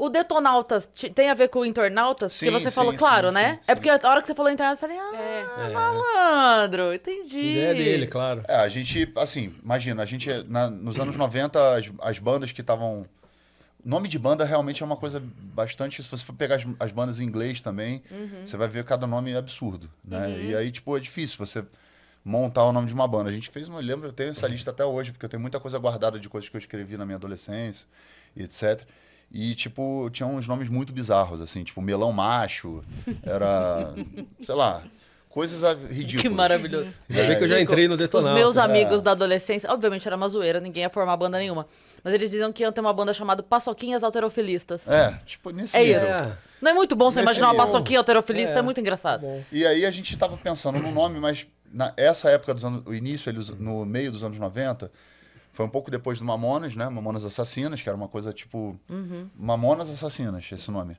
O Detonautas tem a ver com o Internautas? Sim, Porque você falou, sim, claro, sim, né? sim, É porque a hora que você falou Internautas, eu falei, malandro, entendi. Ideia dele, claro. A gente, assim, imagina, a gente, nos anos 90, as bandas que estavam... Nome de banda realmente é uma coisa bastante... Se você for pegar as bandas em inglês também, você vai ver cada nome absurdo, né? E aí, tipo, é difícil você montar o nome de uma banda. A gente fez uma... Eu tenho essa lista até hoje, porque eu tenho muita coisa guardada de coisas que eu escrevi na minha adolescência, e etc. E, tipo, tinha uns nomes muito bizarros, assim, tipo Melão Macho, era... sei lá... Coisas ridículas. Que maravilhoso. Ainda bem que eu já entrei no Detonautas. Os meus amigos da adolescência, obviamente era uma zoeira, ninguém ia formar banda nenhuma. Mas eles diziam que iam ter uma banda chamada Paçoquinhas Alterofilistas. Tipo, nesse É nível. isso. Não é muito bom você Nesse imaginar uma nível. paçoquinha alterofilista, é muito engraçado. E aí a gente tava pensando no nome, mas essa época dos anos, o início, no meio dos anos 90, foi um pouco depois do Mamonas, né? Mamonas Assassinas, que era uma coisa tipo... Mamonas Assassinas, esse nome.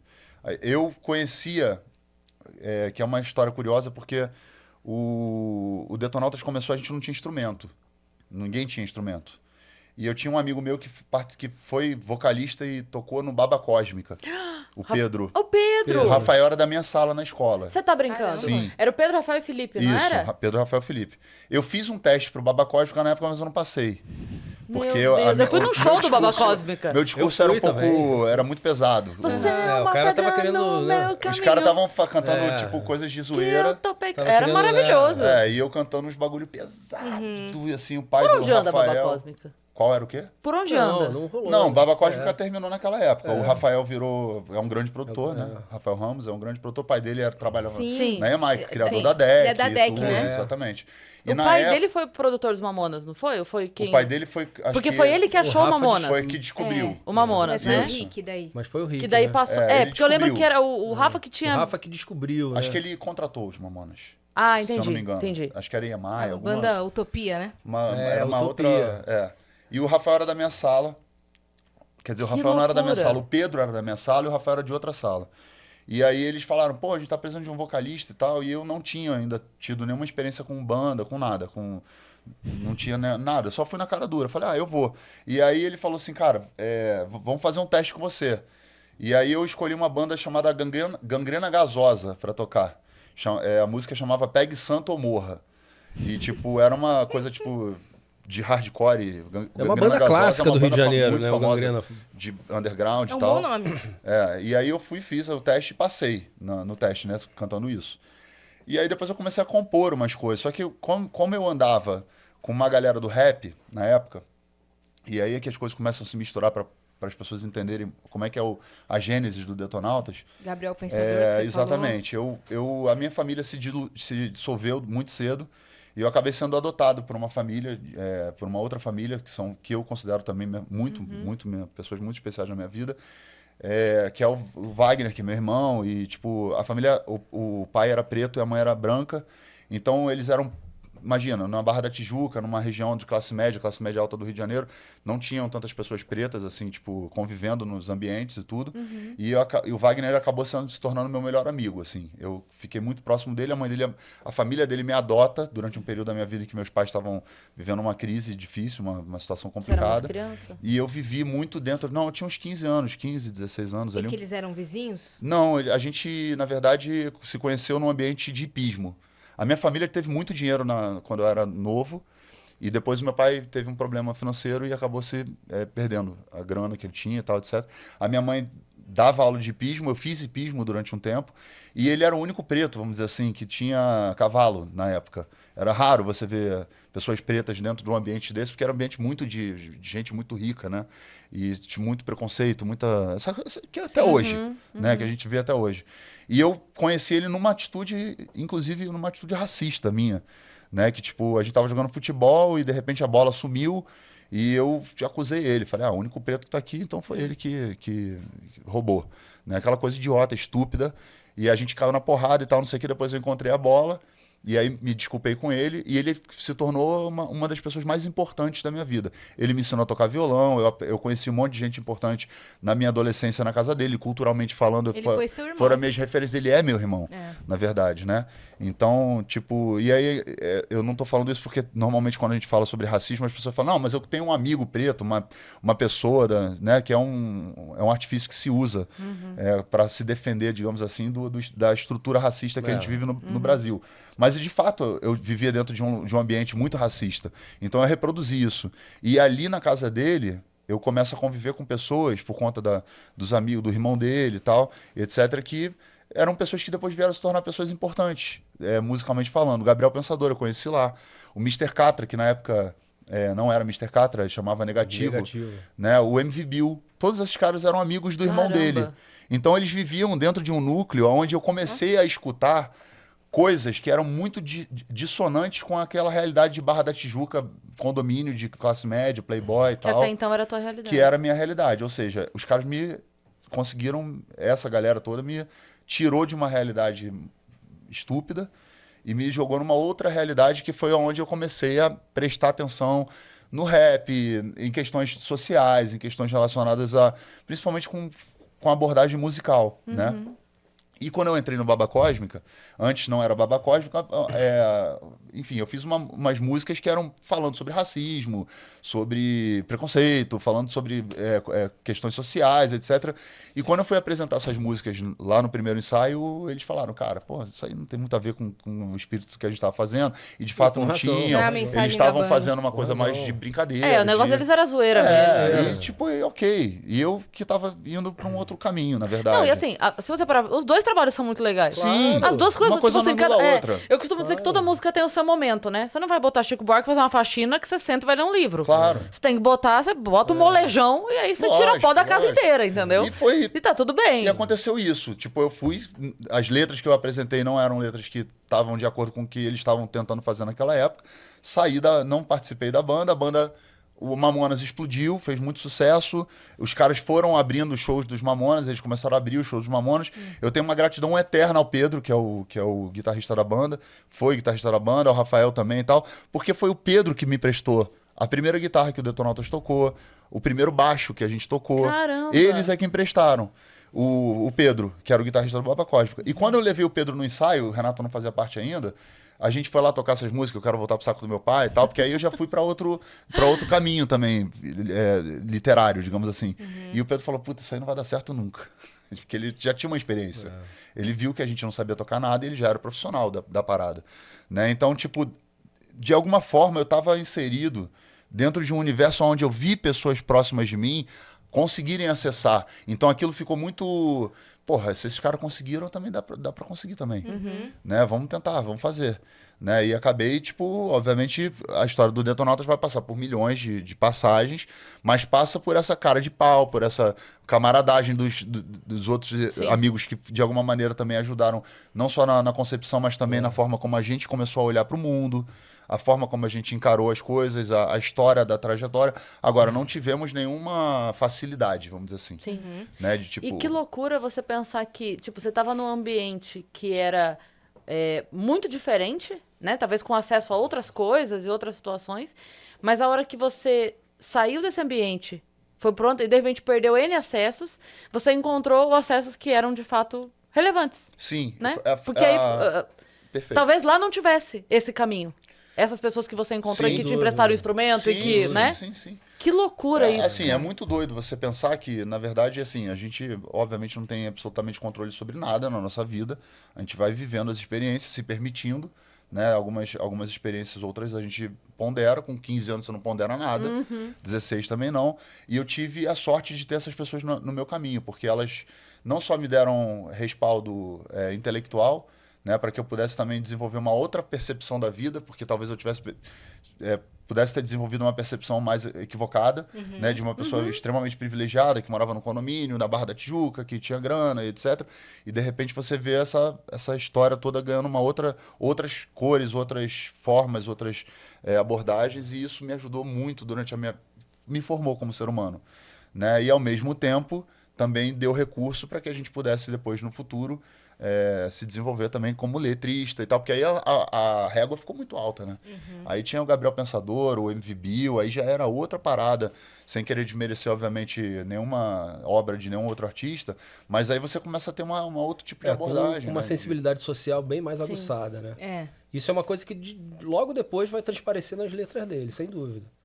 Eu conhecia, que é uma história curiosa, porque o Detonautas começou, a gente não tinha instrumento. Ninguém tinha instrumento. E eu tinha um amigo meu que foi vocalista e tocou no Baba Cósmica. O Pedro. O Pedro! O Rafael era da minha sala na escola. Você tá brincando? Sim. Era o Pedro, Rafael e Felipe, não Isso, era? Pedro, Rafael, Felipe. Eu fiz um teste pro Baba Cósmica na época, mas eu não passei. Porque Meu Deus, eu fui num meu show do Baba discurso- Cósmica. Meu discurso Eu era fui um pouco... também. Era muito pesado. Você é o uma cara pedra tava querendo, no né? meu caminho. Os caras estavam cantando, É. tipo, coisas de que eu zoeira. tô pe- Tava Era querendo, maravilhoso. E eu cantando uns bagulho pesado. E assim, o pai Por do onde anda a Baba Rafael... Cósmica? Qual era o quê? Por onde Não, anda? não rolou. Não, Baba Cósmica terminou naquela época. O Rafael é um grande produtor, né? Rafael Ramos é um grande produtor. O pai dele trabalhava Sim. na EMAI, criador Sim. da DEC. Ele é da e DEC, tudo, né? Exatamente. E O na pai época, dele foi produtor dos Mamonas, não foi? Ou foi quem? O pai dele foi... acho Porque foi ele que achou o Rafa Mamonas. Foi que descobriu. O Mamonas, Mas foi o né? Isso. Rick daí. Mas foi o Rick, Que daí né? passou... ele porque eu lembro descobriu. que era o Rafa que tinha... O Rafa que descobriu, né? Acho que ele contratou os Mamonas. Ah, Se eu entendi, não me engano. entendi. Acho que era EMAI, alguma... Banda Utopia, né? Era uma Utopia. outra... E o Rafael era da minha sala. Quer dizer, o Que Rafael não era da minha loucura. sala. O Pedro era da minha sala e o Rafael era de outra sala. E aí eles falaram, pô, a gente tá precisando de um vocalista e tal. E eu não tinha ainda tido nenhuma experiência com banda, com nada. Não tinha nada. Só fui na cara dura. Falei, eu vou. E aí ele falou assim, cara, vamos fazer um teste com você. E aí eu escolhi uma banda chamada Gangrena Gasosa pra tocar. A música chamava Pegue Santo ou Morra. E, tipo, era uma coisa, tipo... de hardcore. É uma banda clássica do Rio de Janeiro, muito né? O famosa Gangrena. de underground É e um tal. bom nome. E aí eu fiz o teste e passei no teste, né? Cantando isso. E aí depois eu comecei a compor umas coisas. Só que como eu andava com uma galera do rap na época, e aí é que as coisas começam a se misturar para as pessoas entenderem como é que é a gênese do Detonautas. Gabriel Pensador, que você Exatamente. A minha família se dissolveu muito cedo. E eu acabei sendo adotado por uma família, por uma outra família, que eu considero também pessoas muito especiais na minha vida, que é o Wagner, que é meu irmão, e tipo, a família, o pai era preto e a mãe era branca, então eles eram, imagina, na Barra da Tijuca, numa região de classe média alta do Rio de Janeiro, não tinham tantas pessoas pretas, assim, tipo, convivendo nos ambientes e tudo. E o Wagner acabou se tornando meu melhor amigo, assim. Eu fiquei muito próximo dele, a família dele me adota durante um período da minha vida em que meus pais estavam vivendo uma crise difícil, uma situação Você era muito complicada. criança? E eu vivi muito dentro... Não, eu tinha uns 15, 16 anos E ali. que eles eram vizinhos? Não, a gente, na verdade, se conheceu num ambiente de hipismo. A minha família teve muito dinheiro quando eu era novo, e depois o meu pai teve um problema financeiro e acabou se perdendo a grana que ele tinha e tal, etc. A minha mãe dava aula de hipismo, eu fiz hipismo durante um tempo, e ele era o único preto, vamos dizer assim, que tinha cavalo na época. Era raro você ver pessoas pretas dentro de um ambiente desse, porque era um ambiente muito de gente muito rica, né? E tinha muito preconceito, que até hoje, né? Que a gente vê até hoje. E eu conheci ele numa atitude, inclusive numa atitude racista minha, né? Que tipo, a gente tava jogando futebol e de repente a bola sumiu e eu acusei ele. Falei, o único preto que tá aqui, então foi ele que roubou, né? Aquela coisa idiota, estúpida. E a gente caiu na porrada e tal, não sei o que. Depois eu encontrei a bola E aí me desculpei com ele e ele se tornou uma das pessoas mais importantes da minha vida. Ele me ensinou a tocar violão, eu conheci um monte de gente importante na minha adolescência na casa dele, culturalmente falando. Ele foi seu irmão. Foram minhas referências, ele é meu irmão, na verdade, né? Então, tipo, e aí eu não tô falando isso porque normalmente quando a gente fala sobre racismo as pessoas falam, não, mas eu tenho um amigo preto, uma pessoa, né, que é um artifício que se usa para se defender, digamos assim, da estrutura racista que a gente vive no Brasil. Mas, de fato, eu vivia dentro de um ambiente muito racista. Então, eu reproduzi isso. E ali na casa dele, eu começo a conviver com pessoas, por conta dos amigos, do irmão dele e tal, etc., que eram pessoas que depois vieram se tornar pessoas importantes, musicalmente falando. O Gabriel Pensador, eu conheci lá. O Mr. Catra, que na época não era Mr. Catra, chamava Negativo. Né? O MV Bill. Todos esses caras eram amigos do irmão dele. Então, eles viviam dentro de um núcleo onde eu comecei a escutar coisas que eram muito dissonantes com aquela realidade de Barra da Tijuca, condomínio de classe média, playboy e tal. Que até então era a tua realidade. Que era a minha realidade. Ou seja, os caras me conseguiram, essa galera toda me tirou de uma realidade estúpida e me jogou numa outra realidade que foi onde eu comecei a prestar atenção no rap, em questões sociais, em questões relacionadas principalmente com abordagem musical, né? E quando eu entrei no Baba Cósmica, antes não era Baba Cósmica, enfim, eu fiz umas músicas que eram falando sobre racismo, sobre preconceito, falando sobre questões sociais, etc. E quando eu fui apresentar essas músicas lá no primeiro ensaio, eles falaram, cara, pô, isso aí não tem muito a ver com o espírito que a gente estava fazendo. E de fato não tinham. Eles estavam fazendo uma coisa mais de brincadeira. O negócio deles era zoeira mesmo. E tipo, ok. E eu que tava indo para um outro caminho, na verdade. Não, e assim, se você parar, os dois trabalhos são muito legais. Sim. As duas coisas, uma coisa tipo, não anula a outra. Eu costumo dizer que toda música tem o seu momento, né? Você não vai botar Chico Buarque fazer uma faxina que você senta e vai ler um livro. Claro. Você tem que botar, você bota um molejão e aí você tira o pó da casa inteira, entendeu? E tá tudo bem. E aconteceu isso. Tipo, eu fui... As letras que eu apresentei não eram letras que estavam de acordo com o que eles estavam tentando fazer naquela época. Não participei da banda. A banda... O Mamonas explodiu, fez muito sucesso. Os caras foram abrindo os shows dos Mamonas, eles começaram a abrir os shows dos Mamonas. Eu tenho uma gratidão eterna ao Pedro, que é o guitarrista da banda. Foi guitarrista da banda, ao Rafael também e tal. Porque foi o Pedro que me prestou a primeira guitarra que o Detonautas tocou, o primeiro baixo que a gente tocou. Caramba! Eles é que emprestaram. O Pedro, que era o guitarrista do Baba Cósmica. E quando eu levei o Pedro no ensaio, o Renato não fazia parte ainda, a gente foi lá tocar essas músicas, eu quero voltar pro saco do meu pai e tal, porque aí eu já fui para outro caminho também, literário, digamos assim. E o Pedro falou, puta, isso aí não vai dar certo nunca. Porque ele já tinha uma experiência. Ele viu que a gente não sabia tocar nada e ele já era profissional da parada. Né? Então, tipo, de alguma forma eu estava inserido dentro de um universo onde eu vi pessoas próximas de mim conseguirem acessar. Então aquilo ficou muito... Porra, se esses caras conseguiram, também dá pra conseguir também. Né? Vamos tentar, vamos fazer. Né? E acabei, tipo, obviamente, a história do Detonautas vai passar por milhões de passagens, mas passa por essa cara de pau, por essa camaradagem dos outros amigos que, de alguma maneira, também ajudaram, não só na concepção, mas também na forma como a gente começou a olhar para o mundo, a forma como a gente encarou as coisas, a história da trajetória. Agora, não tivemos nenhuma facilidade, vamos dizer assim. Sim. Né? De, tipo... E que loucura você pensar que, tipo, você estava num ambiente que era muito diferente, né? Talvez com acesso a outras coisas e outras situações, mas a hora que você saiu desse ambiente, foi pronto e de repente perdeu N acessos, você encontrou acessos que eram de fato relevantes. Sim. Né? Porque aí, perfeito. talvez lá não tivesse esse caminho. Essas pessoas que você encontrou e que te emprestaram o instrumento e que, né? Sim. Que loucura isso. Assim, é muito doido você pensar que, na verdade, assim, a gente, obviamente, não tem absolutamente controle sobre nada na nossa vida. A gente vai vivendo as experiências, se permitindo, né? Algumas experiências, outras a gente pondera. Com 15 anos você não pondera nada. 16 também não. E eu tive a sorte de ter essas pessoas no meu caminho, porque elas não só me deram respaldo intelectual, né, para que eu pudesse também desenvolver uma outra percepção da vida, porque talvez eu pudesse ter desenvolvido uma percepção mais equivocada, né, de uma pessoa extremamente privilegiada, que morava no condomínio, na Barra da Tijuca, que tinha grana, etc. E, de repente, você vê essa história toda ganhando outras cores, outras formas, outras abordagens, e isso me ajudou muito durante me formou como ser humano. Né? E, ao mesmo tempo, também deu recurso para que a gente pudesse, depois, no futuro, se desenvolver também como letrista e tal, porque aí a régua ficou muito alta, né? Aí tinha o Gabriel Pensador, o MV Bill, aí já era outra parada, sem querer desmerecer, obviamente, nenhuma obra de nenhum outro artista, mas aí você começa a ter uma outro tipo de abordagem. Com uma né? sensibilidade social bem mais aguçada, né? É. Isso é uma coisa que logo depois vai transparecer nas letras dele, sem dúvida.